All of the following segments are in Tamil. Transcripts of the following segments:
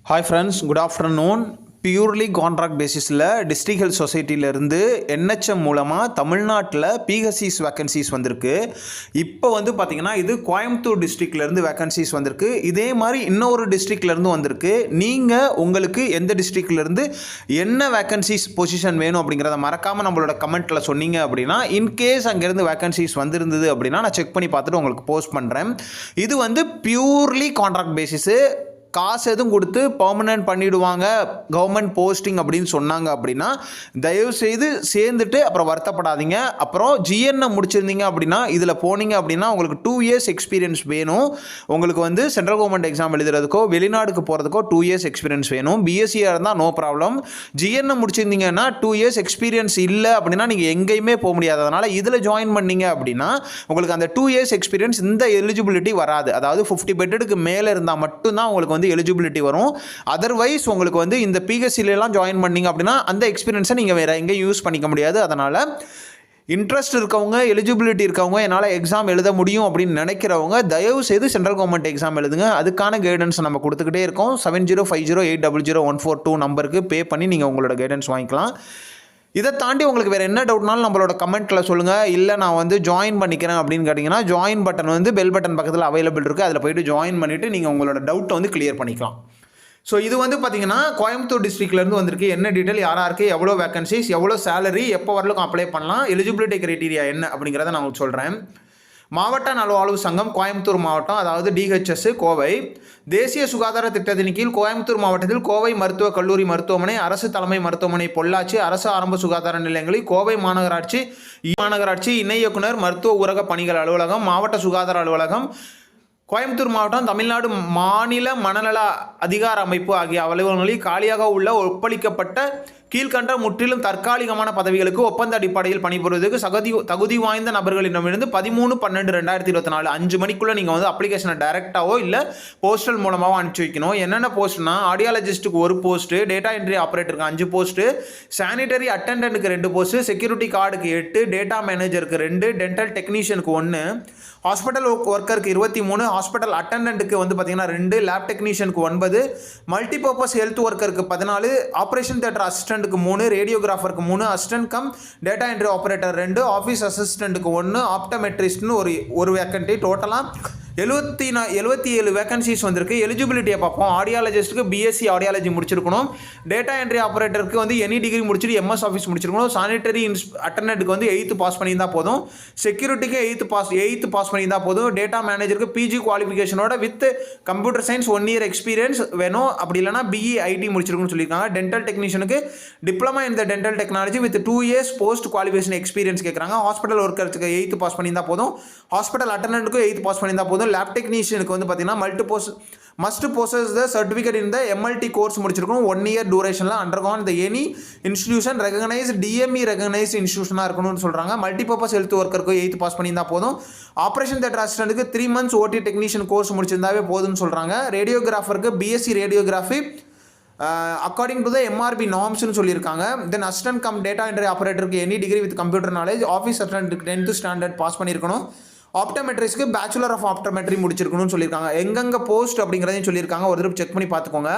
Hi friends, good afternoon. Purely contract பேசிஸில் டிஸ்ட்ரிக்ட் ஹெல்த் சொசைட்டியிலேருந்து என்ஹெச்எம் மூலமாக தமிழ்நாட்டில் பிஹெச்சிஸ் வேக்கன்சிஸ் வந்திருக்கு. இப்போ பார்த்திங்கன்னா இது கோயம்புத்தூர் டிஸ்ட்ரிக்ட்லேருந்து வேக்கன்சிஸ் வந்திருக்கு. இதே மாதிரி இன்னொரு டிஸ்ட்ரிக்ட்லேருந்து வந்திருக்கு. நீங்கள் உங்களுக்கு எந்த டிஸ்ட்ரிக்ட்லேருந்து என்ன வேக்கன்சிஸ் பொசிஷன் வேணும் அப்படிங்கிறத மறக்காமல் நம்மளோட கமெண்ட்டில் சொன்னீங்க அப்படின்னா, இன்கேஸ் அங்கேருந்து வேக்கன்சிஸ் வந்திருந்தது அப்படின்னா நான் செக் பண்ணி பார்த்துட்டு உங்களுக்கு போஸ்ட் பண்ணுறேன். இது பியூர்லி கான்ட்ராக்ட் பேசிஸு. காசு எதுவும் கொடுத்து பர்மனெண்ட் பண்ணிவிடுவாங்க கவர்மெண்ட் போஸ்டிங் அப்படின்னு சொன்னாங்க அப்படின்னா தயவுசெய்து சேர்ந்துட்டு அப்புறம் வருத்தப்படாதீங்க. அப்புறம் ஜிஎன்னை முடிச்சிருந்தீங்க அப்படின்னா இதில் போனீங்க அப்படின்னா உங்களுக்கு 2 years எக்ஸ்பீரியன்ஸ் வேணும். உங்களுக்கு சென்ட்ரல் கவர்மெண்ட் எக்ஸாம் எழுதுறதுக்கோ வெளிநாடுக்கு போகிறதுக்கோ 2 years எக்ஸ்பீரியன்ஸ் வேணும். பிஎஸ்சியாக இருந்தால் நோ ப்ராப்ளம். ஜிஎன்னை முடிச்சிருந்தீங்கன்னா 2 years எக்ஸ்பீரியன்ஸ் இல்லை அப்படின்னா நீங்கள் எங்கேயுமே போக முடியாது. அதனால் இதில் ஜாயின் பண்ணீங்க அப்படின்னா உங்களுக்கு அந்த 2 years எக்ஸ்பீரியன்ஸ் இந்த எலிஜிபிலிட்டி வராது. அதாவது 50 பெட்டுக்கு மேலே இருந்தால் மட்டும்தான் உங்களுக்கு எலிஜிபிலிட்டி வரும். அதர்வைஸ் உங்களுக்கு இந்த பிஹெச்சிலாம் ஜாயின் பண்ணீங்க அப்படின்னா அந்த எக்ஸ்பீரியன்ஸை நீங்கள் வேற எங்கேயும் யூஸ் பண்ணிக்க முடியாது. அதனால் இன்ட்ரெஸ்ட் இருக்கவங்க, எலிஜிபிலிட்டி இருக்கவங்க, என்னால் எக்ஸாம் எழுத முடியும் அப்படின்னு நினைக்கிறவங்க தயவு செய்து சென்ட்ரல் கவர்மெண்ட் எக்ஸாம் எழுதுங்க. அதுக்கான கைடன்ஸ் நம்ம கொடுத்துக்கிட்டே இருக்கோம். 7050800142 நம்பருக்கு பே பண்ணி நீங்கள் உங்களோட கைடன்ஸ் வாங்கிக்கலாம். இதை தாண்டி உங்களுக்கு வேறு என்ன டவுட்னாலும் நம்மளோட கமெண்ட்டில் சொல்லுங்கள். இல்லை நான் ஜாயின் பண்ணிக்கிறேன் அப்படின்னு கேட்டிங்கன்னா ஜாயின் பட்டன் பெல் பட்டன் பக்கத்தில் அவைலபிள் இருக்குது. அதில் போய்ட்டு ஜாயின் பண்ணிவிட்டு நீங்கள் உங்களோட டவுட்டை கிளியர் பண்ணிக்கலாம். ஸோ இது பார்த்தீங்கன்னா கோயம்புத்தூர் டிஸ்ட்ரிக்ட்லேருந்து வந்திருக்கு. என்ன டீட்டெயில், யாராருக்கு எவ்வளோ வேக்கன்சிஸ், எவ்வளோ சேலரி, எப்போ வரலும் அப்ளை பண்ணலாம், எலிஜிபிலிட்டி க்ரைட்டீரியா என்ன அப்படிங்கிறத நான் உங்களுக்கு சொல்கிறேன். மாவட்ட நல்வாழ்வு சங்கம் கோயம்புத்தூர் மாவட்டம், அதாவது டிஹெச்எஸ் கோவை. தேசிய சுகாதார திட்டத்தின் கீழ் கோயம்புத்தூர் மாவட்டத்தில் கோவை மருத்துவக் கல்லூரி மருத்துவமனை, அரசு தலைமை மருத்துவமனை பொள்ளாச்சி, அரசு ஆரம்ப சுகாதார நிலையங்களில் கோவை மாநகராட்சி இணை இயக்குனர் மருத்துவ ஊரக பணிகள் அலுவலகம், மாவட்ட சுகாதார அலுவலகம், கோயம்புத்தூர் மாவட்டம் தமிழ்நாடு மாநில மனநல அதிகார அமைப்பு ஆகிய அலுவலகங்களில் காலியாக உள்ள ஒப்பளிக்கப்பட்ட கீழ்கண்ட முற்றிலும் தற்காலிகமான பதவிகளுக்கு ஒப்பந்த அடிப்படையில் பணிபுரிவதற்கு தகுதி வாய்ந்த நபர்களிடமிருந்து 13/12/2024 5 மணிக்குள்ளே நீங்கள் அப்ளிகேஷனை டைரெக்டாவோ இல்லை போஸ்டல் மூலமாகவோ அனுப்பிச்சி வைக்கணும். என்னென்ன போஸ்ட்னா, ஆடியாலஜிஸ்ட்டுக்கு 1 போஸ்ட்டு, டேட்டா என்ட்ரி ஆப்ரேட்டருக்கு 5 போஸ்ட்டு, சானிடரி அட்டெண்டன்ட்டுக்கு 2 போஸ்ட்டு, செக்யூரிட்டி கார்டுக்கு 8, டேட்டா மேனேஜருக்கு 2, டென்டல் டெக்னீஷியனுக்கு 1, ஹாஸ்பிட்டல் ஒர்க்கருக்கு 23, ஹாஸ்பிட்டல் அட்டெண்டன்ட்டுக்கு பார்த்தீங்கன்னா 2, லேப் டெக்னீஷியனுக்கு 9, மல்டிபர்பஸ் ஹெல்த் ஒர்க்கருக்கு 14, ஆப்ரேஷன் தியேட்டர் அசிஸ்டன்ட்டுக்கு 3, ரேடியோகிராஃபருக்கு 3, assistant cum data entry operator 2, office அசிஸ்டன்ட்டுக்கு 1, ஆப்டமெட்ரிஸ்ட்னு ஒரு வேக்கன்ட்டி. டோட்டலாக 77 வேக்கன்சிஸ் வந்திருக்கு. எலிஜிபிலிட்டியை பார்ப்போம். ஆடியாலஜிஸ்ட்டுக்கு பிஎஸ்சி ஆடியாலஜி முடிச்சிருக்கணும். டேட்டா என்ட்ரி ஆப்ரேட்டருக்கு எனி டிகிரி முடிச்சுட்டு எம்எஸ் ஆஃபீஸ் முடிச்சிருக்கணும். சானிட்டரி அட்டெண்டன்ட்டுக்கு 8th பாஸ் பண்ணியிருந்தால் போதும். செக்யூரிட்டிக்கு 8th பாஸ் பண்ணியிருந்தால் போதும். டேட்டா மேனேஜருக்கு பிஜி குவாலிஃபிகேஷனோட with computer science 1 year experience வேணும். அப்படி இல்லைனா பிஇ ஐடி முடிச்சிருக்குன்னு சொல்லியிருக்காங்க. டென்டல் டெக்னீஷியனுக்கு diploma in the dental technology with 2 years post qualification experience கேட்குறாங்க. ஹாஸ்பிட்டல் ஒர்க்கருக்கு 8th பாஸ் பண்ணியிருந்தால் போதும். ஹாஸ்பிட்டல் அட்டெண்டன்ட்டுக்கு 8th பாஸ் பண்ணியிருந்தால் போதும். லேப் டெக்னீஷியனுக்கு பார்த்தீங்கன்னா must possess the certificate in the MLT course முடிச்சிருக்கணும். 1 year டூரேஷனில் undergone the any institution recognised DME recognised இன்ஸ்டிடியூஷனாக இருக்கணும்னு சொல்கிறாங்க. மல்டிபர்பஸ் ஹெல்த் ஒர்க்கருக்கு 8th பாஸ் பண்ணியிருந்தால் போதும். ஆப்ரேஷன் தியேட்டர் அசிஸ்டன்ட்டுக்கு 3 months ஓடி டெக்னீஷியன் கோர்ஸ் முடிச்சிருந்தாவே போதும்னு சொல்கிறாங்க. ரேடியோகிராஃபருக்கு BSc radiography according to the MRP நார்ம்ஸ்னு சொல்லியிருக்காங்க. Then assistant cum data entry ஆப்ரேட்டருக்கு any degree with computer knowledge, office அசிஸ்டன்ட்டுக்கு 10th standard பாஸ் பண்ணியிருக்கணும். ஆப்டமெட்ரிஸ்க்கு பேச்சுலர் ஆஃப் ஆப்டமெட்ரி முடிச்சிருக்கணும்னு சொல்லியிருக்காங்க. எங்கெங்கே போஸ்ட் அப்படிங்கிறதையும் சொல்லியிருக்காங்க. ஒரு தடவை செக் பண்ணி பார்த்துக்கோங்க.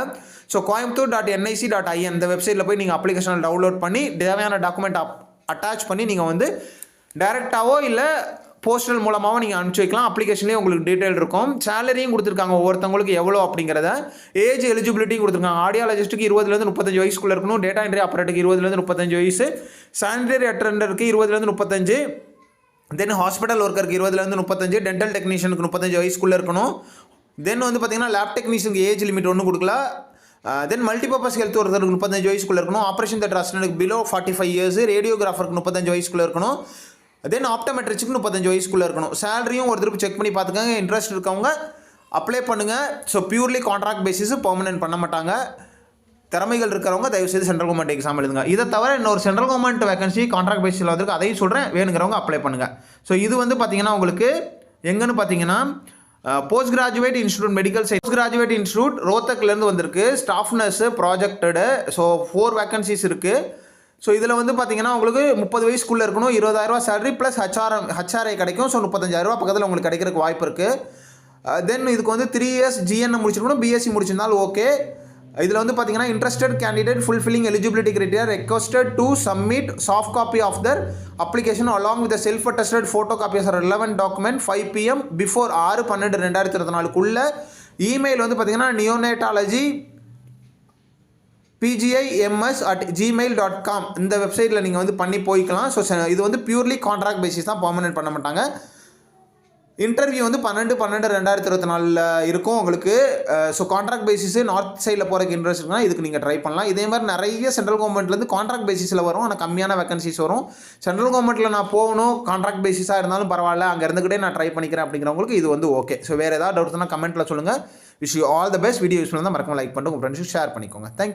ஸோ coimbatore.nic.in இந்த வெப்சைட்டில் போய் நீங்கள் அப்ளிகேஷனை டவுன்லோட் பண்ணி தேவையான டாக்குமெண்ட் அட்டாச் பண்ணி நீங்கள் டைரெக்டாவோ இல்லை போஸ்டல் மூலமாகவும் நீங்கள் அனுப்பிச்சி வைக்கலாம். அப்ளிகேஷன்லேயே உங்களுக்கு டீட்டெயில் இருக்கும். சேலரியும் கொடுத்துருக்காங்க ஒவ்வொருத்தவங்களுக்கு எவ்வளோ அப்படிங்கிறத. ஏஜ் எலிஜிபிலிட்டியும் கொடுத்துருக்காங்க. ஆடியாலஜிஸ்ட்டுக்கு 20-35 வயசுக்குள்ளே இருக்கணும். டேட்டா என்ட்ரி ஆப்ரேட்டருக்கு 20-35 வயசு, சானிடரி அட்டெண்டருக்கு 20-35, தென் ஹாஸ்பிட்டல் ஒர்க்கருக்கு 20-35, டென்டல் டெக்னீஷியனுக்கு 35 வயசுக்குள்ளே இருக்கணும். தென் பார்த்தீங்கன்னா லேப் டெக்னீஷியனுக்கு ஏஜ் லிமிட் ஒன்றும் கொடுக்கல. தென் மல்டிபர்பஸ் ஹெல்த் ஒர்க்கருக்கு 35 வயசுக்குள்ளே இருக்கணும். ஆப்ரேஷன் தியேட்டர் அசிஸ்டன்ட்டுக்கு பிலோ 45 years, ரேடியோகிராஃபருக்கு 35 வயசுக்குள்ளே இருக்கணும். தென் ஆப்டமெட்ரிஸ்க்கு 35 வயசுக்குள்ளே இருக்கணும். சேலரியும் ஒரு திருப்பி செக் பண்ணி பார்த்துக்கோங்க. இன்ட்ரெஸ்ட் இருக்கவங்க அப்ளை பண்ணுங்கள். So purely contract basis, permanent பண்ண மாட்டாங்க. திறமைகள் இருக்கிறவங்க தயவுசெய்து சென்ட்ரல் கவர்மெண்ட் எக்ஸாம் எழுதுங்க. இதை தவிர இன்னொரு சென்ட்ரல் கவர்மெண்ட் வேகன்சி கான்ட்ராக்ட் பேசிஸில் வந்திருக்கு, அதையும் சொல்கிறேன். வேணுங்கிறவங்க அப்ளை பண்ணுங்கள். ஸோ இது பார்த்தீங்கன்னா உங்களுக்கு எங்கன்னு பார்த்தீங்கன்னா post graduate institute medical science graduate institute ரோத்தக்லேருந்து வந்திருக்கு. Staff nurse projected. So 4 vacancies இருக்குது. ஸோ இதில் பார்த்தீங்கன்னா உங்களுக்கு 30 வயசுக்குள்ளே இருக்கணும். 20,000 சேலரி ப்ளஸ் ஹச்ஆர்ஐ கிடைக்கும். ஸோ 35,000 பக்கத்தில் உங்களுக்கு கிடைக்கிறதுக்கு வாய்ப்பு இருக்குது. தென் இதுக்கு 3 years ஜிஎன்னை முடிச்சிருக்கணும். பிஎஸ்சி முடிச்சிருந்தாலும் ஓகே. இதில் வந்து பார்த்தீங்கன்னா interested candidate fulfilling eligibility criteria requested to submit soft copy of their application along with self attested photo copies or relevant document 5 PM before 6/12/2024 email வந்து பார்த்தீங்கன்னா neonatology pgims@gmail.com இந்த வெப்சைட்டில் நீங்கள் வந்து பண்ணி போய்க்கலாம். ஸோ இது வந்து பியூர்லி கான்ட்ராக்ட் பேசிஸ் தான், பர்மனெண்ட் பண்ண மாட்டாங்க. இன்டர்வியூ வந்து 12/12/2024 இருக்கும் உங்களுக்கு. ஸோ கான்ட்ராக்ட் பேசிஸ் நார்த் சைடில் போகிறதுக்கு இன்ட்ரெஸ்ட் இருக்குன்னா இதுக்கு நீங்கள் ட்ரை பண்ணலாம். இதே மாதிரி நிறைய சென்ட்ரல் கவர்மெண்ட்லேருந்து கான்ட்ராக்ட் பேசிஸில் வரும், ஆனால் கம்மியான வேகன்சிஸ் வரும். சென்ட்ரல் கவர்மெண்ட்டில் நான் போகணும், கான்ட்ராக்ட் பேசிஸாக இருந்தாலும் பரவாயில்ல, அங்கே இருந்துக்கிட்டே நான் ட்ரை பண்ணிக்கிறேன் அப்படிங்கிறவங்களுக்கு இது வந்து ஓகே. ஸோ வேறு ஏதாவது டவுட்ஸ்னால் கமெண்ட்டில் சொல்லுங்கள். Wish you all the best. Video யூஸ்ஃபுல்லாக தான் மறக்காம லைக் பண்ணிட்டு உங்கள் ஃப்ரெண்ட்ஸுக்கு ஷேர் பண்ணிக்கோங்க. தேங்க்யூ.